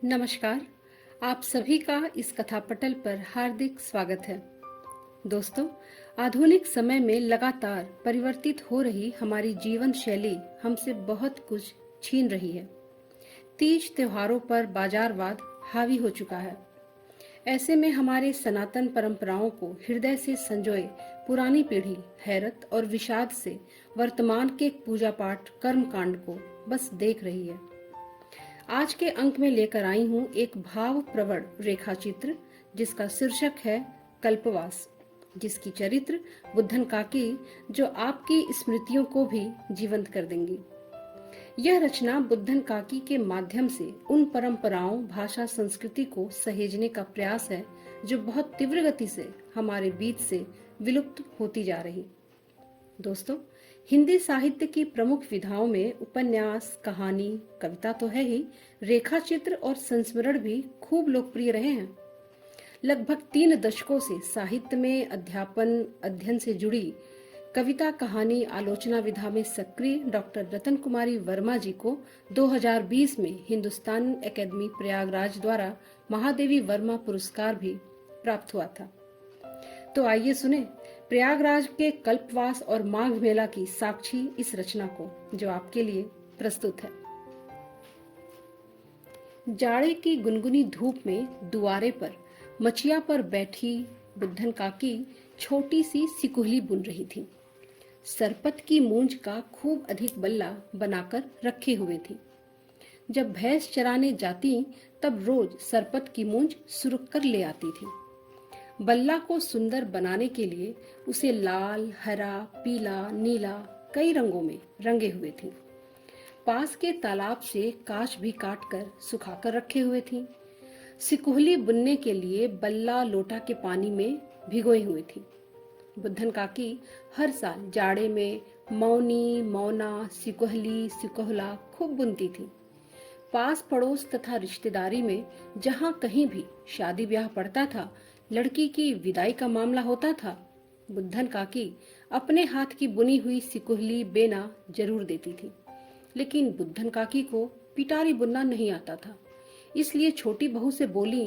नमस्कार। आप सभी का इस कथापटल पर हार्दिक स्वागत है। दोस्तों, आधुनिक समय में लगातार परिवर्तित हो रही हमारी जीवन शैली हमसे बहुत कुछ छीन रही है। तीज त्योहारों पर बाजारवाद हावी हो चुका है। ऐसे में हमारे सनातन परंपराओं को हृदय से संजोए पुरानी पीढ़ी हैरत और विषाद से वर्तमान के पूजा पाठ कर्म कांड को बस देख रही है। आज के अंक में लेकर आई हूँ एक भाव प्रवण रेखा चित्र जिसका शीर्षक है कल्पवास, जिसकी चरित्र बुद्धन काकी जो आपकी स्मृतियों को भी जीवंत कर देंगी। यह रचना बुद्धन काकी के माध्यम से उन परंपराओं भाषा संस्कृति को सहेजने का प्रयास है जो बहुत तीव्र गति से हमारे बीच से विलुप्त होती जा रही। दोस्तों, हिंदी साहित्य की प्रमुख विधाओं में उपन्यास, कहानी, कविता तो है ही, रेखा चित्र और संस्मरण भी खूब लोकप्रिय रहे हैं। लगभग 3 दशकों से साहित्य में अध्यापन अध्ययन से जुड़ी कविता, कहानी, आलोचना विधा में सक्रिय डॉक्टर रतन कुमारी वर्मा जी को 2020 में हिंदुस्तान एकेडमी प्रयागराज द्वारा महादेवी वर्मा पुरस्कार भी प्राप्त हुआ था। तो आइए सुने प्रयागराज के कल्पवास और माघ मेला की साक्षी इस रचना को जो आपके लिए प्रस्तुत है। जाड़े की गुनगुनी धूप में दुआरे पर मचिया पर बैठी बुद्धन काकी छोटी सी सिकुहली बुन रही थी। सरपत की मूंज का खूब अधिक बल्ला बनाकर रखे हुए थी। जब भैंस चराने जाती तब रोज सरपत की मूंज सुरुक कर ले आती थी। बल्ला को सुंदर बनाने के लिए उसे लाल, हरा, पीला, नीला कई रंगों में रंगे हुए थी। पास के तालाब से काच भी काटकर सुखाकर रखे हुए थी। सिकुहली बुनने के लिए बल्ला लोटा के पानी में भिगोई हुई थी। बुद्धन काकी हर साल जाड़े में मौनी, मौना, सिकुहली, सिकुहला खूब बुनती थी। पास पड़ोस तथा रिश्तेदारी में जहाँ कहीं भी शादी ब्याह पड़ता था, लड़की की विदाई का मामला होता था, बुद्धन काकी अपने हाथ की बुनी हुई सिकुहली बेना जरूर देती थी। लेकिन बुद्धन काकी को पिटारी बुनना नहीं आता था। इसलिए छोटी बहू से बोली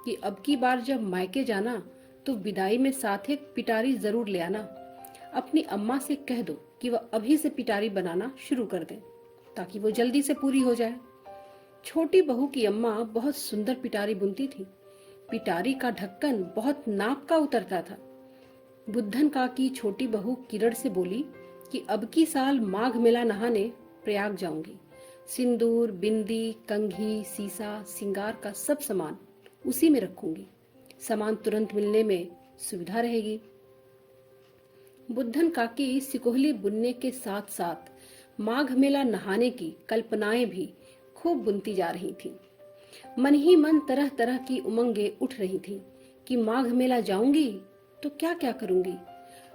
कि अब की बार जब मायके जाना तो विदाई में साथ एक पिटारी जरूर ले आना। अपनी अम्मा से कह दो कि वह अभी से पिटारी बनाना शुरू कर दें ताकि वो जल्दी से पूरी हो जाए। छोटी बहू की अम्मा बहुत सुंदर पिटारी बुनती थी। पिटारी का ढक्कन बहुत नाप का उतरता था। बुद्धन काकी छोटी बहू किरण से बोली कि अब की साल माघ मेला नहाने प्रयाग जाऊंगी। सिंदूर, बिंदी, कंघी, सीसा, सिंगार का सब सामान उसी में रखूंगी। सामान तुरंत मिलने में सुविधा रहेगी। बुद्धन काकी सिकोहली बुनने के साथ साथ माघ मेला नहाने की कल्पनाएं भी खूब बुनती जा रही थी। मन ही मन तरह तरह की उमंगें उठ रही थी कि माघ मेला जाऊंगी तो क्या क्या करूंगी।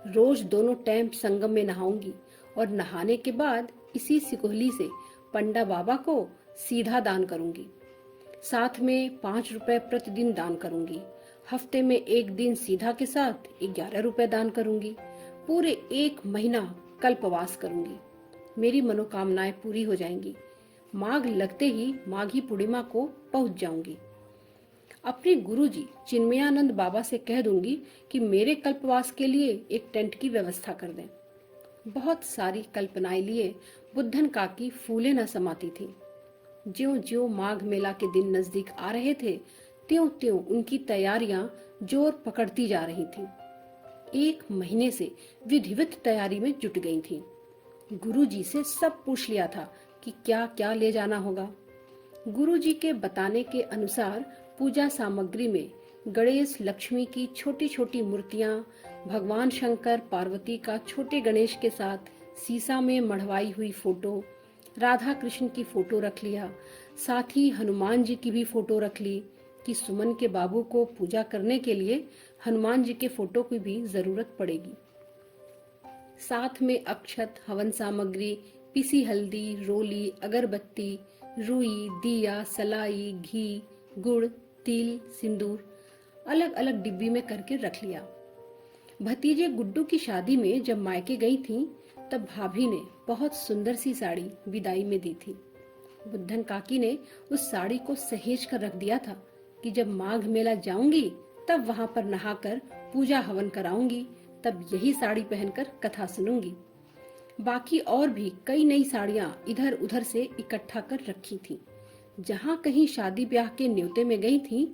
रोज दोनों टाइम संगम में नहाऊंगी और नहाने के बाद इसी सिकोहली से पंडा बाबा को सीधा दान करूंगी। साथ में 5 रुपए प्रतिदिन दान करूंगी। हफ्ते में 1 दिन सीधा के साथ 11 रुपए दान करूंगी। पूरे 1 महीना कल्पवास करूंगी। मेरी मनोकामनाएं पूरी हो जाएंगी। माघ लगते ही माघी पूर्णिमा को पहुंच जाऊंगी। अपने गुरुजी चिन्मयानंद बाबा से कह दूंगी कि मेरे कल्पवास के लिए एक टेंट की व्यवस्था कर दें। बहुत सारी कल्पनाएं लिए बुद्धन काकी फूले न समाती थी। ज्यों ज्यों माघ मेला के दिन नजदीक आ रहे थे, त्यों त्यों उनकी तैयारियां जोर पकड़ती जा रही थीं। 1 महीने से विधिवत तैयारी में जुट गई थीं। गुरुजी से सब पूछ लिया था कि क्या क्या ले जाना होगा। गुरुजी के बताने के अनुसार पूजा सामग्री में गणेश लक्ष्मी की छोटी छोटी मूर्तियां, भगवान शंकर पार्वती का छोटे गणेश के साथ सीसा में मढ़वाई हुई फोटो, राधा कृष्ण की फोटो रख लिया। साथ ही हनुमान जी की भी फोटो रख ली कि सुमन के बाबू को पूजा करने के लिए हनुमान जी के फोटो की भी जरूरत पड़ेगी। साथ में अक्षत, हवन सामग्री, पिसी हल्दी, रोली, अगरबत्ती, रुई, दिया, सलाई, घी, गुड़, तिल, सिंदूर अलग अलग डिब्बी में करके रख लिया। भतीजे गुड्डू की शादी में जब मायके गई थी तब भाभी ने बहुत सुंदर सी साड़ी विदाई में दी थी। बुद्धन काकी ने उस साड़ी को सहेज कर रख दिया था कि जब माघ मेला जाऊंगी तब वहां पर नहाकर पूजा हवन कराऊंगी, तब यही साड़ी पहनकर कथा सुनूंगी। बाकी और भी कई नई साड़ियां इधर उधर से इकट्ठा कर रखी थी। जहां कहीं शादी ब्याह के न्योते में गई थी,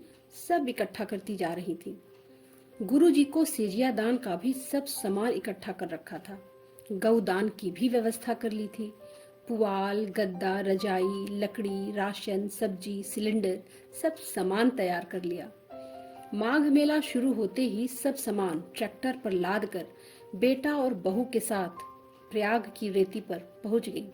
सब इकट्ठा करती जा रही थी। गुरुजी को सेजिया दान का भी सब सामान इकट्ठा कर रखा था। गौदान की भी व्यवस्था कर ली थी। पुआल, गद्दा, रजाई, लकड़ी, राशन, सब्जी, सिलेंडर, सब सामान तैयार कर लिया। माघ मेला शुरू होते ही सब सामान ट्रैक्टर पर लाद कर बेटा और बहू के साथ प्रयाग की रेती पर पहुंच गई।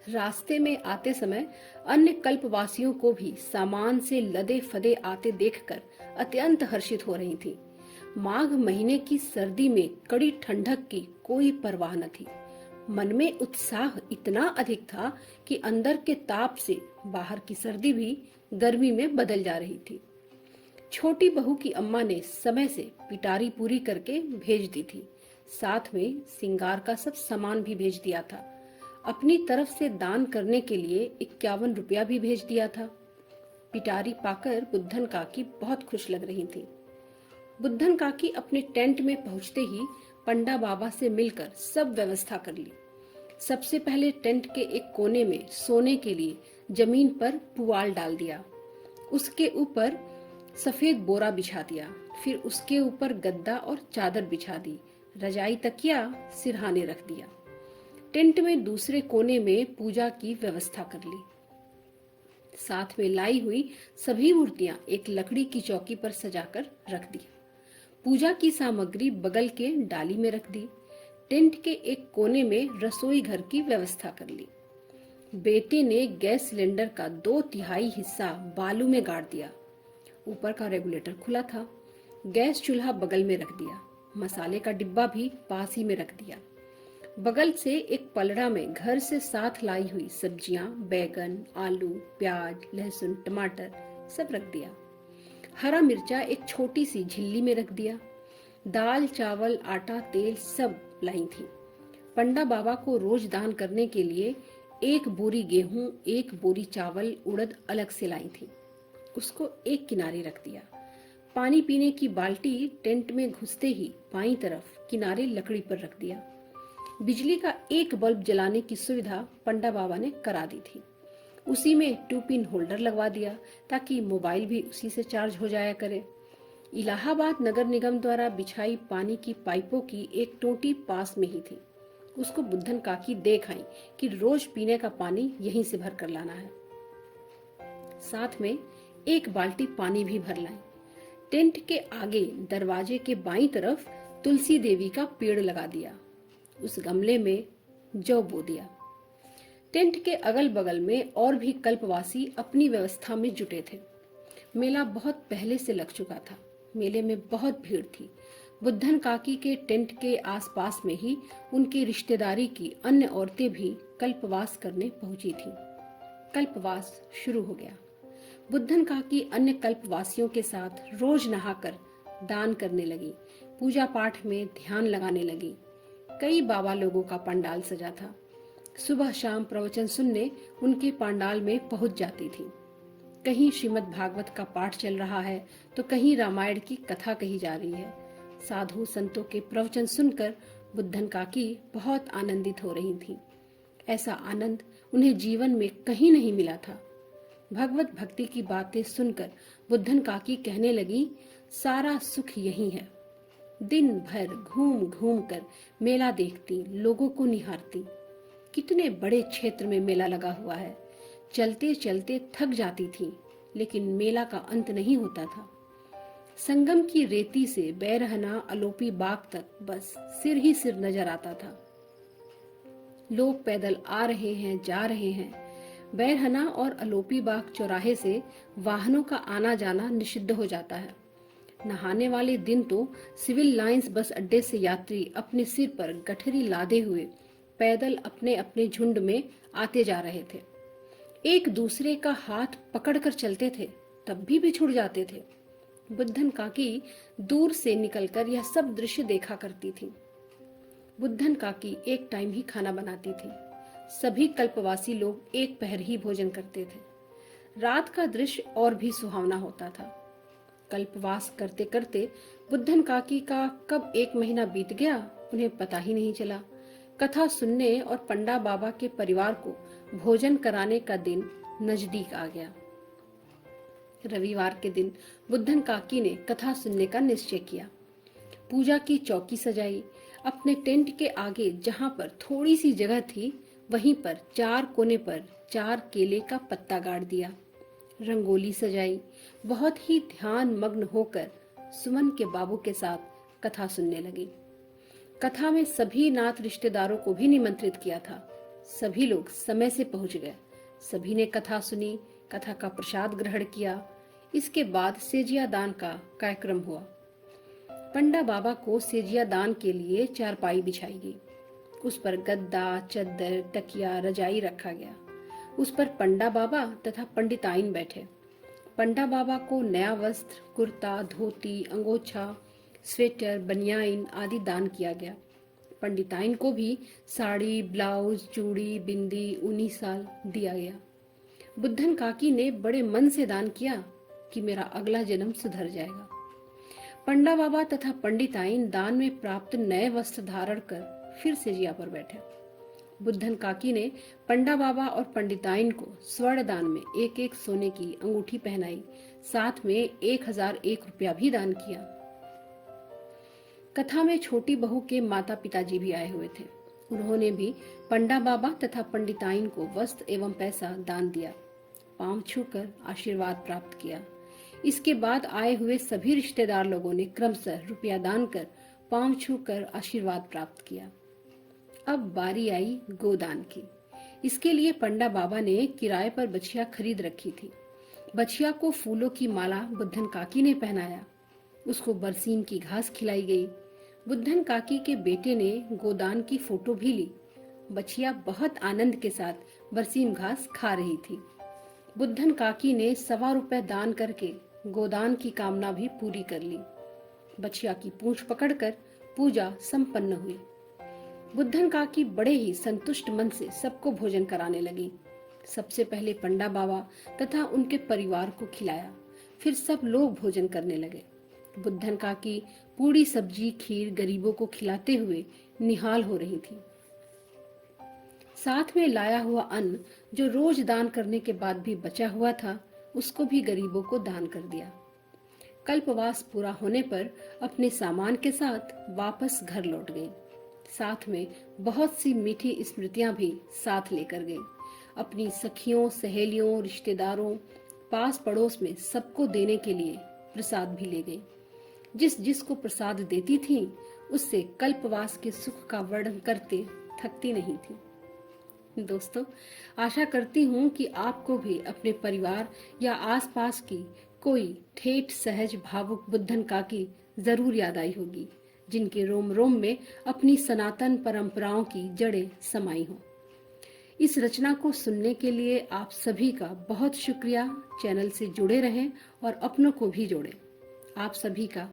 रास्ते में आते समय अन्य कल्पवासियों को भी सामान से लदे फदे आते देखकर अत्यंत हर्षित हो रही थी। माघ महीने की सर्दी में कड़ी ठंडक की कोई परवाह न थी। मन में उत्साह इतना अधिक था कि अंदर के ताप से बाहर की सर्दी भी गर्मी में बदल जा रही थी। छोटी बहू की अम्मा ने समय से पिटारी पूरी करके भेज दी थी। साथ में सिंगार का सब सामान भी भेज दिया था। अपनी तरफ से दान करने के लिए 51 रुपया भी भेज दिया था। पिटारी पाकर बुद्धन काकी बहुत खुश लग रही थी। बुद्धन काकी अपने टेंट में पहुंचते ही पंडा बाबा से मिलकर सब व्यवस्था कर ली। सबसे पहले टेंट के एक कोने में सोने के लिए जमीन पर पुआल डाल दिया। उसके ऊपर सफेद बोरा बिछा दिया। फिर उसके ऊपर गद्दा और चादर बिछा दी। रजाई, तकिया, सिरहाने रख दिया। टेंट में दूसरे कोने में पूजा की व्यवस्था कर ली। साथ में लाई हुई सभी मूर्तियां एक लकड़ी की चौकी पर सजाकर रख दी। पूजा की सामग्री बगल के डाली में रख दी। टेंट के एक कोने में रसोई घर की व्यवस्था कर ली। बेटे ने गैस सिलेंडर का 2/3 हिस्सा बालू में गाड़ दिया। ऊपर का रेगुलेटर खुला था। गैस चूल्हा बगल में रख दिया। मसाले का डिब्बा भी पास ही में रख दिया। बगल से एक पलड़ा में घर से साथ लाई हुई सब्जियां, बैगन, आलू, प्याज, लहसुन, टमाटर सब रख दिया। हरा मिर्चा एक छोटी सी झिल्ली में रख दिया। दाल, चावल, आटा, तेल सब लाई थी। पंडा बाबा को रोज दान करने के लिए 1 बोरी गेहूं, 1 बोरी चावल, उड़द अलग से लाई थी। उसको एक किनारे रख दिया। पानी पीने की बाल्टी टेंट में घुसते ही बाईं तरफ किनारे लकड़ी पर रख दिया। बिजली का एक बल्ब जलाने की सुविधा पंडा बाबा ने करा दी थी। उसी में 2 पिन होल्डर लगवा दिया ताकि मोबाइल भी उसी से चार्ज हो जाया करे। इलाहाबाद नगर निगम द्वारा बिछाई पानी की पाइपों की एक टोटी पास में ही थी। उसको बुद्धन काकी देख आई कि रोज पीने का पानी यहीं से भर कर लाना है। साथ में 1 बाल्टी पानी भी भर लाई। टेंट के आगे दरवाजे के बाईं तरफ तुलसी देवी का पेड़ लगा दिया। उस गमले में जौ बो दिया। टेंट के अगल बगल में और भी कल्पवासी अपनी व्यवस्था में जुटे थे। मेला बहुत पहले से लग चुका था। मेले में बहुत भीड़ थी। बुद्धन काकी के टेंट के आसपास में ही उनकी रिश्तेदारी की अन्य औरतें भी कल्पवास करने पहुंची थीं। कल्पवास शुरू हो गया। बुद्धन काकी अन्य कल्पवासियों के साथ रोज नहाकर दान करने लगी। पूजा पाठ में ध्यान लगाने लगी। कई बाबा लोगों का पंडाल सजा था। सुबह शाम प्रवचन सुनने उनके पंडाल में पहुंच जाती थी। कहीं श्रीमद् भागवत का पाठ चल रहा है तो कहीं रामायण की कथा कही जा रही है। साधु संतों के प्रवचन सुनकर बुद्धन काकी बहुत आनंदित हो रही थी। ऐसा आनंद उन्हें जीवन में कहीं नहीं मिला था। भगवत भक्ति की बातें सुनकर बुद्धन काकी कहने लगी, सारा सुख यही है। दिन भर घूम घूम कर मेला देखती, लोगों को निहारती। कितने बड़े क्षेत्र में मेला लगा हुआ है। चलते चलते थक जाती थी, लेकिन मेला का अंत नहीं होता था। संगम की रेती से बैरहना अलोपी बाग तक बस सिर ही सिर नजर आता था। लोग पैदल आ रहे हैं, जा रहे हैं। बैरहना और अलोपी बाग चौराहे से वाहनों का आना जाना निषिद्ध हो जाता है। नहाने वाले दिन तो सिविल लाइंस बस अड्डे से यात्री अपने सिर पर गठरी लादे हुए पैदल अपने अपने झुंड में आते जा रहे थे। एक दूसरे का हाथ पकड़कर चलते थे, तब भी बिछुड़ जाते थे। बुद्धन काकी दूर से निकलकर यह सब दृश्य देखा करती थी। बुद्धन काकी एक टाइम ही खाना बनाती थी। सभी कल्पवासी लोग एक पहर ही भोजन करते थे। रात का दृश्य और भी सुहावना होता था। कल्पवास करते करते बुद्धन काकी का कब 1 महीना बीत गया उन्हें पता ही नहीं चला। कथा सुनने और पंडा बाबा के परिवार को भोजन कराने का दिन नजदीक आ गया। रविवार के दिन बुद्धन काकी ने कथा सुनने का निश्चय किया। पूजा की चौकी सजाई। अपने टेंट के आगे जहां पर थोड़ी सी जगह थी वहीं पर 4 कोने पर 4 केले का पत्ता गाड़ दिया। रंगोली सजाई। बहुत ही ध्यान मग्न होकर सुमन के बाबू के साथ कथा सुनने लगी। कथा में सभी नात रिश्तेदारों को भी निमंत्रित किया था। सभी लोग समय से पहुंच गए। सभी ने कथा सुनी, कथा का प्रसाद ग्रहण किया। इसके बाद सेजिया दान का कार्यक्रम हुआ। पंडा बाबा को सेजिया दान के लिए चारपाई बिछाई गई। उस पर गद्दा, चद्दर, तकिया, रजाई रखा गया। उस पर पंडा बाबा तथा पंडिताइन बैठे। पंडा बाबा को नया वस्त्र, कुर्ता, धोती, अंगोछा, स्वेटर, बनियाइन आदि दान किया गया। पंडिताइन को भी साड़ी, ब्लाउज, चूड़ी, बिंदी, ऊनी साल दिया गया। बुद्धन काकी ने बड़े मन से दान किया कि मेरा अगला जन्म सुधर जाएगा। पंडा बाबा तथा पंडिताइन दान में प्राप्त नए वस्त्र धारण कर फिर से जिया पर बैठे। बुद्धन काकी ने पंडा बाबा और पंडिताइन को स्वर्ण दान में 1-1 सोने की अंगूठी पहनाई। साथ में 1001 रुपया भी दान किया। कथा में छोटी बहू के माता पिताजी भी आए हुए थे। उन्होंने भी पंडा बाबा तथा पंडिताइन को वस्त्र एवं पैसा दान दिया। पांव छूकर आशीर्वाद प्राप्त किया। इसके बाद आए हुए सभी रिश्तेदार लोगों ने क्रमशः रुपया दान कर पांव छूकर आशीर्वाद प्राप्त किया। अब बारी आई गोदान की। इसके लिए पंडा बाबा ने किराए पर बछिया खरीद रखी थी। बछिया को फूलों की माला बुद्धन काकी ने पहनाया। उसको बरसीम की घास खिलाई गई। बुद्धन काकी के बेटे ने गोदान की फोटो भी ली। बछिया बहुत आनंद के साथ बरसीम घास खा रही थी। बुद्धन काकी ने 1.25 रुपए दान करके गोदान की कामना भी पूरी कर ली। बछिया की पूंछ पकड़कर पूजा संपन्न हुई। बुद्धन काकी बड़े ही संतुष्ट मन से सबको भोजन कराने लगी। सबसे पहले पंडा बाबा तथा उनके परिवार को खिलाया। फिर सब लोग भोजन करने लगे। बुद्धन काकी पूरी सब्जी खीर गरीबों को खिलाते हुए निहाल हो रही थी। साथ में लाया हुआ अन्न जो रोज दान करने के बाद भी बचा हुआ था उसको भी गरीबों को दान कर दिया। कल्पवास पूरा होने पर अपने सामान के साथ वापस घर लौट गई। साथ में बहुत सी मीठी स्मृतियां भी साथ लेकर गई। अपनी सखियों, सहेलियों, रिश्तेदारों, पास पड़ोस में सबको देने के लिए प्रसाद भी ले गई। जिस जिस को प्रसाद देती थी उससे कल्पवास के सुख का वर्णन करते थकती नहीं थी। दोस्तों, आशा करती हूँ कि आपको भी अपने परिवार या आसपास की कोई ठेठ, सहज, भावुक बुद्धन काकी जरूर याद आई होगी, जिनके रोम रोम में अपनी सनातन परंपराओं की जड़ें समाई हों। इस रचना को सुनने के लिए आप सभी का बहुत शुक्रिया। चैनल से जुड़े रहें और अपनों को भी जोड़ें। आप सभी का